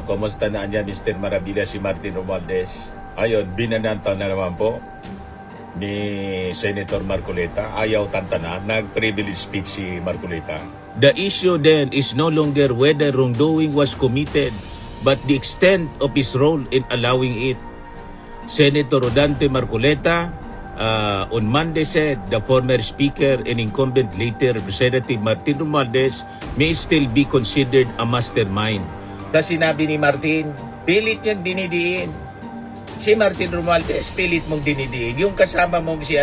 Kumusta na niya Mr. Maravilla si Martin Romualdez? Ayon, binananta na naman po ni Senator Marcoleta. Ayaw tantana, nag-privilege speech si Marcoleta. The issue then is no longer whether wrongdoing was committed, but the extent of his role in allowing it. Senator Rodante Marcoleta on Monday said the former speaker and incumbent later Representative Martin Romualdez may still be considered a mastermind. Kasi sinabi ni Martin, pilit niyang dinidiin. Si Martin Romualdez, pilit mong dinidiin. Yung kasama mong si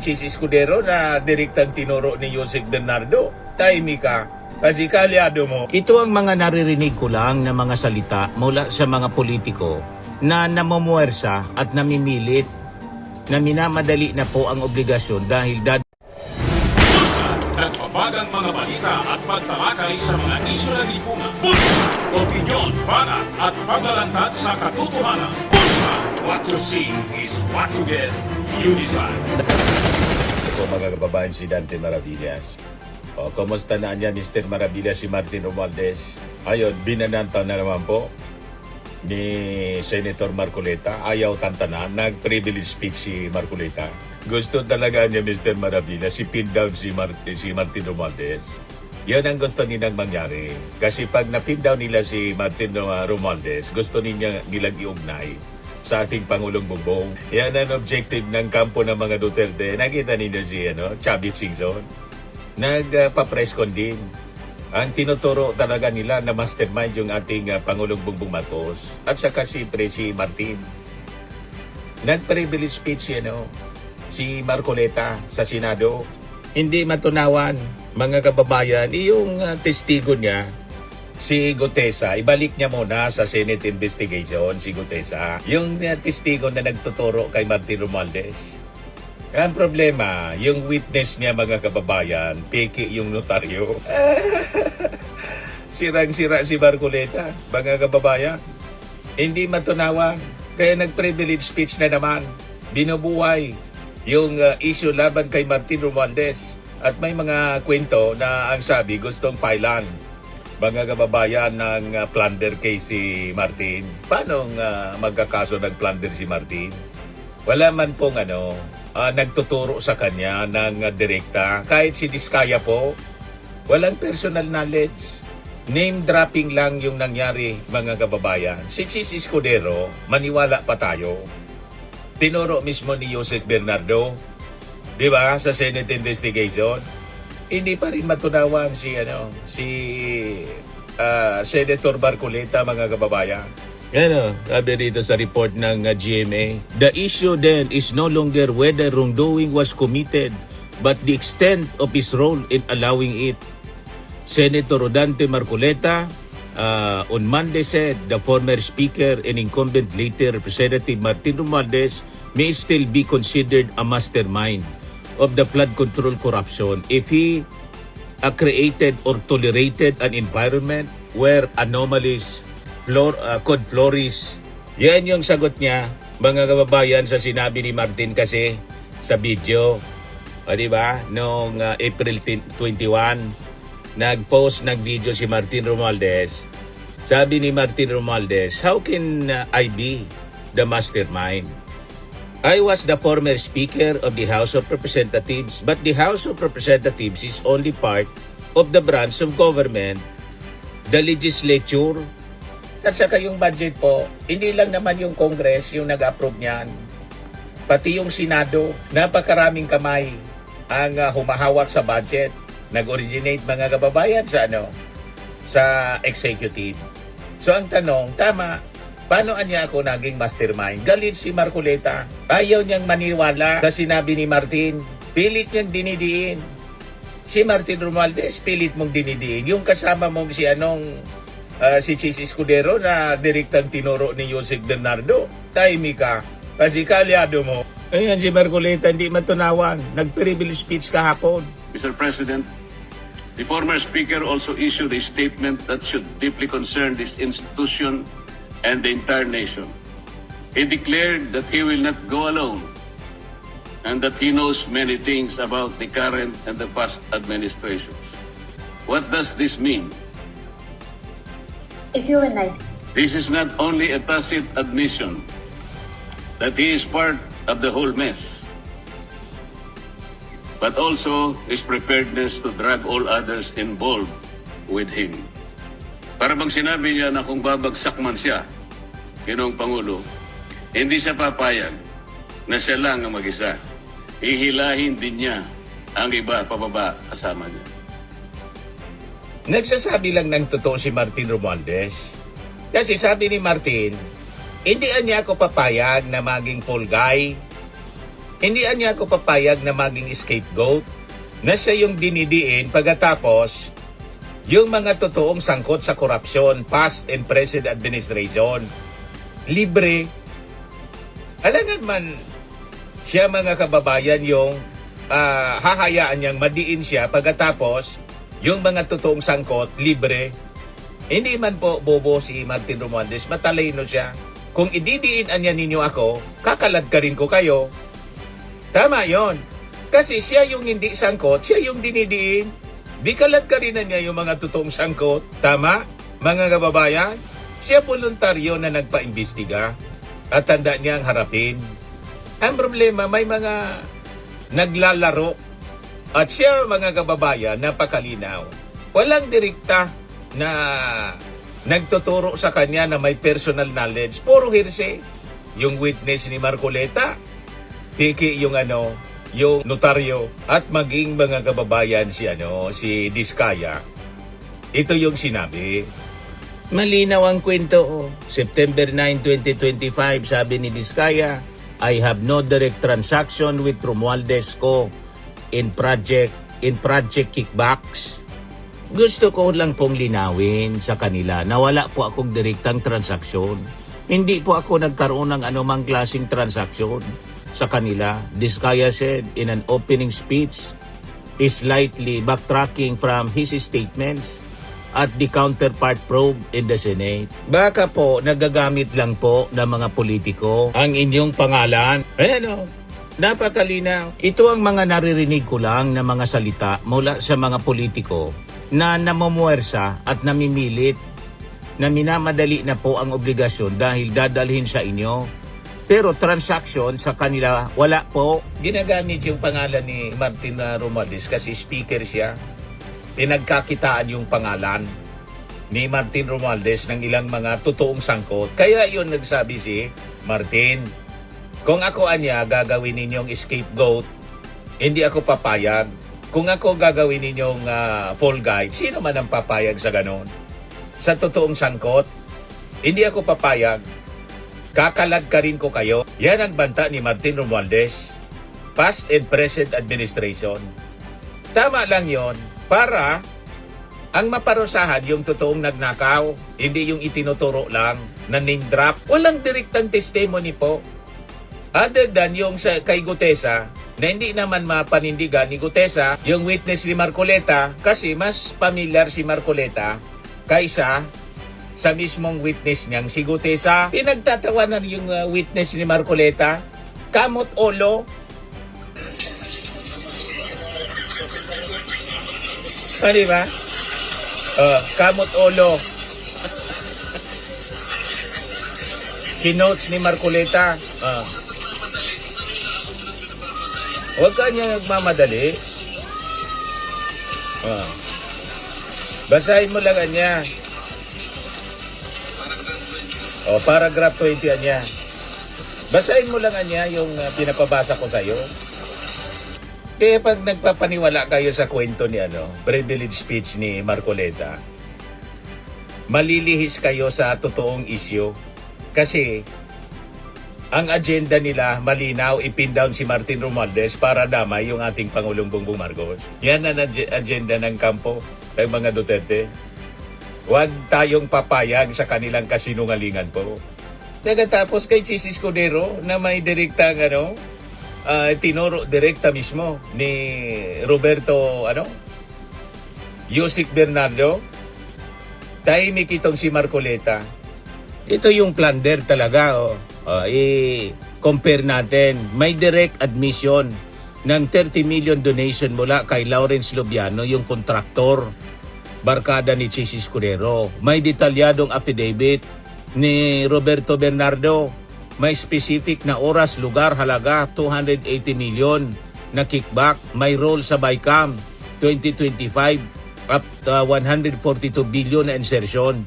Chis Escudero na direktang tinuro ni Joseph Bernardo, tahimik ka. Kasi kalyado mo. Ito ang mga naririnig ko lang na mga salita mula sa mga politiko na namumuwersa at namimilit na minamadali na po ang obligasyon dahil nagbabagang mga balita at pagtalakay sa mga isyu na lipunan. Bulsa! Opinyon, banat at paglalantad sa katotohanan. Bulsa! What you see is what you get. You decide. Ito mga kababayan, si Dante Maravillas. Kumusta na niya Mr. Maravillas si Martin Romualdez? Ayon, binananta na naman po ni Senator Marcoleta. Ayaw tantana, nag-privilege speech si Marcoleta. Gusto talaga niya Mr. Maravilla si pin down si Martin Romualdez. Yan ang gusto nilang mangyari. Kasi pag na-pin down nila si Martin Romualdez, gusto nilang iugnay sa ating Pangulong Bongbong. Yan ang objective ng kampo ng mga Duterte. Nakita ninyo si Chavit Singson. Nagpa-press con din. Ang tinuturo talaga nila na mastermind yung ating Pangulong Bongbong Marcos. At saka siyempre si Martin. Nag-privilege speech si Marcoleta sa Senado. Hindi matunawan, mga kababayan, yung testigo niya, si Gutesa, ibalik niya muna sa Senate investigation, si Gutesa. Yung testigo na nagtuturo kay Martin Romualdez. Ang problema, yung witness niya, mga kababayan, peke yung notaryo. Sirang-sira si Marcoleta, mga kababayan. Hindi matunawan, kaya nag-privilege speech na naman. Binubuhay yung issue laban kay Martin Romualdez. At may mga kwento na ang sabi gustong filean, mga kababayan, ng plunder case si Martin. Paano magkakaso ng plunder si Martin? Wala man pong nagtuturo sa kanya ng direkta. Kahit si Diskaya po, walang personal knowledge. Name dropping lang yung nangyari, mga kababayan. Si Chis Escudero, maniwala pa tayo. Tinuro mismo ni Joseph Bernardo, di ba, sa Senate investigation. Hindi pa rin matunawan si Senator Marcoleta, mga kababayan. Sabi dito sa report ng GMA. The issue then is no longer whether wrongdoing was committed, but the extent of his role in allowing it. Senator Rodante Marcoleta on Monday said the former speaker and incumbent later Representative Martin Romualdez may still be considered a mastermind of the flood control corruption if he created or tolerated an environment where anomalies could flourish. Yan yung sagot niya, mga kababayan, sa sinabi ni Martin kasi sa video. Di ba? Noong April 21, nag-post ng video si Martin Romualdez. Sabi ni Martin Romualdez, how can I be the mastermind? I was the former Speaker of the House of Representatives, but the House of Representatives is only part of the branch of government, the legislature. At saka yung budget po, hindi lang naman yung Congress yung nag-approve niyan. Pati yung Senado, napakaraming kamay ang humahawak sa budget. Nag-originate, mga kababayan, sa executive. So ang tanong, tama, paano niya ako naging mastermind? Galit si Marcoleta. Ayaw niyang maniwala sa sinabi ni Martin. Pilit niyang dinidiin. Si Martin Romualdez, pilit mong dinidiin. Yung kasama mong si Chis Escudero na direktang tinuro ni Joseph Bernardo, tahimik ka. Kasi kalyado mo. Ayan si Marcoleta, hindi matunawan. Nag-privilege speech kahapon. Mr. President, the former speaker also issued a statement that should deeply concern this institution and the entire nation. He declared that he will not go alone and that he knows many things about the current and the past administrations. What does this mean? If you're enlightened, This is not only a tacit admission that he is part of the whole mess, but also his preparedness to drag all others involved with him. Para bang sinabi niya na kung babagsak man siya, Ginoong Pangulo, hindi siya papayag na siya lang ang mag-isa. Ihilahin din niya ang iba pababa kasama niya. Nagsasabi lang ng totoo si Martin Romualdez. Kasi sabi ni Martin, hindi niya ako papayag na maging fall guy. Hindi niya ako papayag na maging scapegoat. Na siya yung dinidiin pagkatapos yung mga totoong sangkot sa korupsyon, past and present administration. Libre. Alangan man siya mga kababayan yung hahayaan niyang madiin siya pagkatapos yung mga totoong sangkot, libre. Hindi man po bobo si Martin Romualdez, matalino siya. Kung ididiin niya ninyo ako, kakalad ka rin ko kayo. Tama yon. Kasi siya yung hindi sangkot, siya yung dinidiin. Di kalad ka rin niya yung mga totoong sangkot. Tama, mga kababayan? Siya voluntaryo na nagpa-imbestiga at tanda niyang harapin. Ang problema, may mga naglalaro at siya mga kababayan napakalinaw. Walang direkta na nagtuturo sa kanya na may personal knowledge. Puro hearsay. Yung witness ni Marcoleta, piki yung yung notaryo at maging mga kababayan si Diskaya. Ito yung sinabi. Malinaw ang kwento. September 9, 2025, sabi ni Diskaya, I have no direct transaction with Romualdez Co. in project kickbacks. Gusto ko lang pong linawin sa kanila na wala po akong direktang transaksyon. Hindi po ako nagkaroon ng anumang klaseng transaksyon sa kanila. Diskaya said in an opening speech, is slightly backtracking from his statements at the counterpart probe in the Senate. Baka po nagagamit lang po ng mga politiko ang inyong pangalan. Napakalinaw. Ito ang mga naririnig ko lang na mga salita mula sa mga politiko na namumuwersa at namimilit na minamadali na po ang obligasyon dahil dadalhin sa inyo. Pero transaction sa kanila, wala po. Ginagamit yung pangalan ni Martin Romualdez kasi speaker siya. Pinagkakitaan yung pangalan ni Martin Romualdez ng ilang mga totoong sangkot. Kaya yun nagsabi si Martin, kung ako gagawin ninyong scapegoat, hindi ako papayag. Kung ako gagawin ninyong fall guy, sino man ang papayag sa ganon? Sa totoong sangkot, hindi ako papayag. Kakalad ka rin ko kayo. Yan ang banta ni Martin Romualdez. Past and present administration. Tama lang yon para ang maparusahan yung totoong nagnakaw. Hindi yung itinuturo lang na name drop. Walang direktang testimony po. Other than yung kay Gutesa, na hindi naman mapanindigan ni Gutesa, yung witness ni Marcoleta, kasi mas familiar si Marcoleta kaysa sa mismong witness niyang si Gutesa. Pinagtatawanan yung witness ni Marcoleta, kamot olo. Di ba? Kamot olo. Kinotes ni Marcoleta. Huwag ka niya nagmamadali. Basahin mo lang niya. Paragraph 20 niya. Basahin mo lang niya yung pinapabasa ko sa'yo. Kaya pag nagpapaniwala kayo sa kwento ni privilege speech ni Marcoleta, malilihis kayo sa totoong issue. Kasi ang agenda nila, malinaw, ipin down si Martin Romualdez para damay yung ating Pangulong Bongbong Marcos. Yan ang agenda ng kampo ng mga Duterte. Huwag tayong papayag sa kanilang kasinungalingan po. Tapos kay Chis Escudero na may direktang tinuro direkta mismo ni Roberto Yusik Bernardo. Tahimik itong si Marcoleta. Ito yung plunder talaga. I-compare natin. May direct admission ng 30 million donation mula kay Lawrence Lubiano, yung kontraktor barkada ni Chis Escudero. May detalyadong affidavit ni Roberto Bernardo. May specific na oras, lugar, halaga 280 million na kickback. May role sa BICAM 2025 up 142 billion na insertion.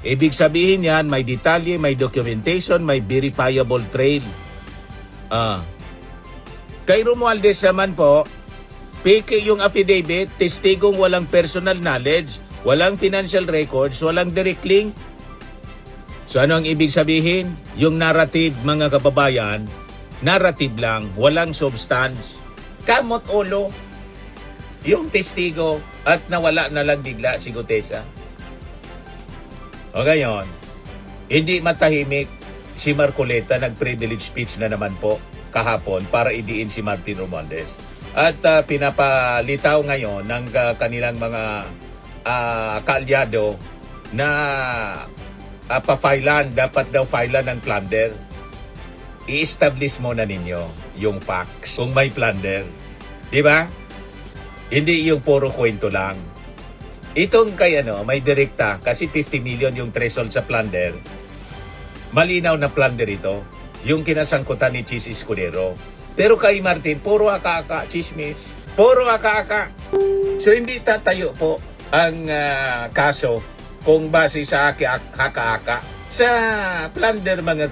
Ibig sabihin yan, may detalye, may documentation, may verifiable trail. Kay Romualdez naman po, peke yung affidavit, testigong walang personal knowledge, walang financial records, walang direct link. So ano ang ibig sabihin? Yung narrative, mga kababayan, narrative lang, walang substance. Kamot ulo, yung testigo at nawala na lang bigla si Gutesa. O ngayon, hindi matahimik si Marcoleta, nag-privilege speech na naman po kahapon para idiin si Martin Romualdez. At pinapalitaw ngayon ng kanilang mga kaalyado na dapat daw filean ng plunder. I-establish muna ninyo yung facts kung may plunder. Di ba? Hindi yung puro kwento lang. Itong kay may direkta kasi 50 million yung threshold sa plunder. Malinaw na plunder ito. Yung kinasangkutan ni Chis Escudero. Pero kay Martin, puro aka-aka, chismis. Puro aka-aka. So hindi tatayo po ang kaso kung base sa haka-haka. Sa plunder mga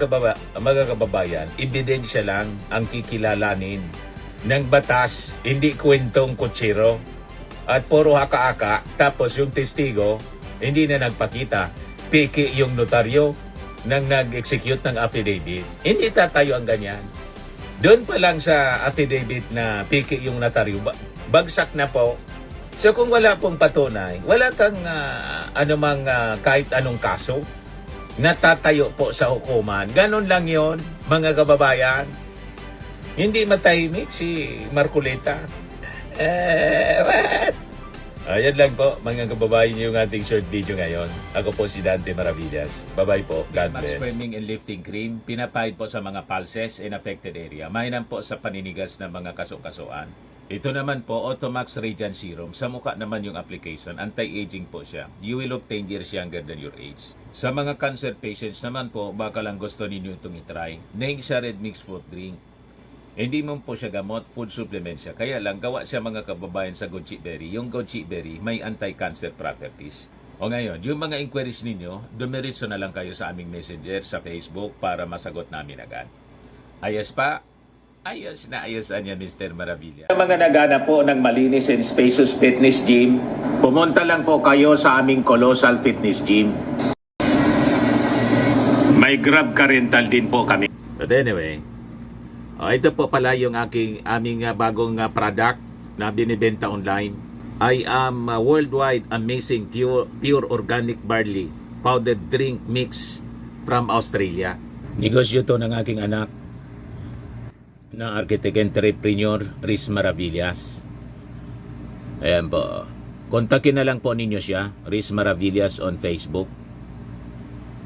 kababayan, ebidensya lang ang kikilalanin ng batas, hindi kwentong kutsiro. At puro haka-haka, tapos yung testigo, hindi na nagpakita. Peke yung notaryo nang nag-execute ng affidavit. Hindi tatayo ang ganyan. Doon pa lang sa affidavit na peke yung notaryo, bagsak na po. So kung wala pong patunay, wala kang kahit anong kaso, natatayo po sa hukuman. Ganon lang yon mga kababayan. Hindi matahimik si Marcoleta. What? Ayan lang po mga kababayan yung ating short video ngayon. Ako po si Dante Maravillas. Bye-bye po. God bless. Max Firming and Lifting Cream, pinapahid po sa mga pulses and affected area. Mainam po sa paninigas ng mga kaso-kasuan. Ito naman po, Automax Radiant Serum. Sa mukha naman yung application. Anti-aging po siya. You will look 10 years younger than your age. Sa mga cancer patients naman po, baka lang gusto ninyo itong itry. Naing siya red mixed fruit drink. Hindi mo po siya gamot, food supplement siya. Kaya lang, gawa siya mga kababayan sa goji berry. Yung goji berry, may anti-cancer properties. O ngayon, yung mga inquiries ninyo, dumiritso na lang kayo sa aming messenger sa Facebook para masagot namin agad. Ayos pa? Ayos na ayos niya, Mr. Maravilla. Sa mga nagana po ng malinis and spacious fitness gym, pumunta lang po kayo sa aming Colossal Fitness Gym. May Grab car rental din po kami. But anyway, ito po pala yung aming bagong product na binibenta online. I am worldwide amazing pure organic barley powdered drink mix from Australia. Negosyo to ng aking anak na architect entrepreneur Riz Maravillas. Ayan po. Kontakin na lang po ninyo siya, Riz Maravillas on Facebook.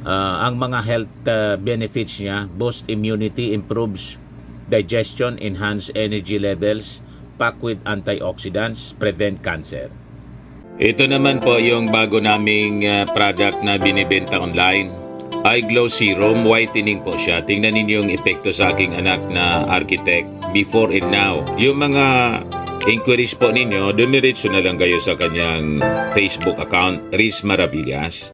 Ang mga health benefits niya, boost immunity, improves digestion, enhance energy levels, packed with antioxidants, prevent cancer. Ito naman po yung bago naming product na binibenta online. Eye Glow Serum, whitening po siya. Tingnan ninyo yung epekto sa aking anak na architect before and now. Yung mga inquiries po ninyo, dumiretso na lang kayo sa kanyang Facebook account, Riz Maravillas.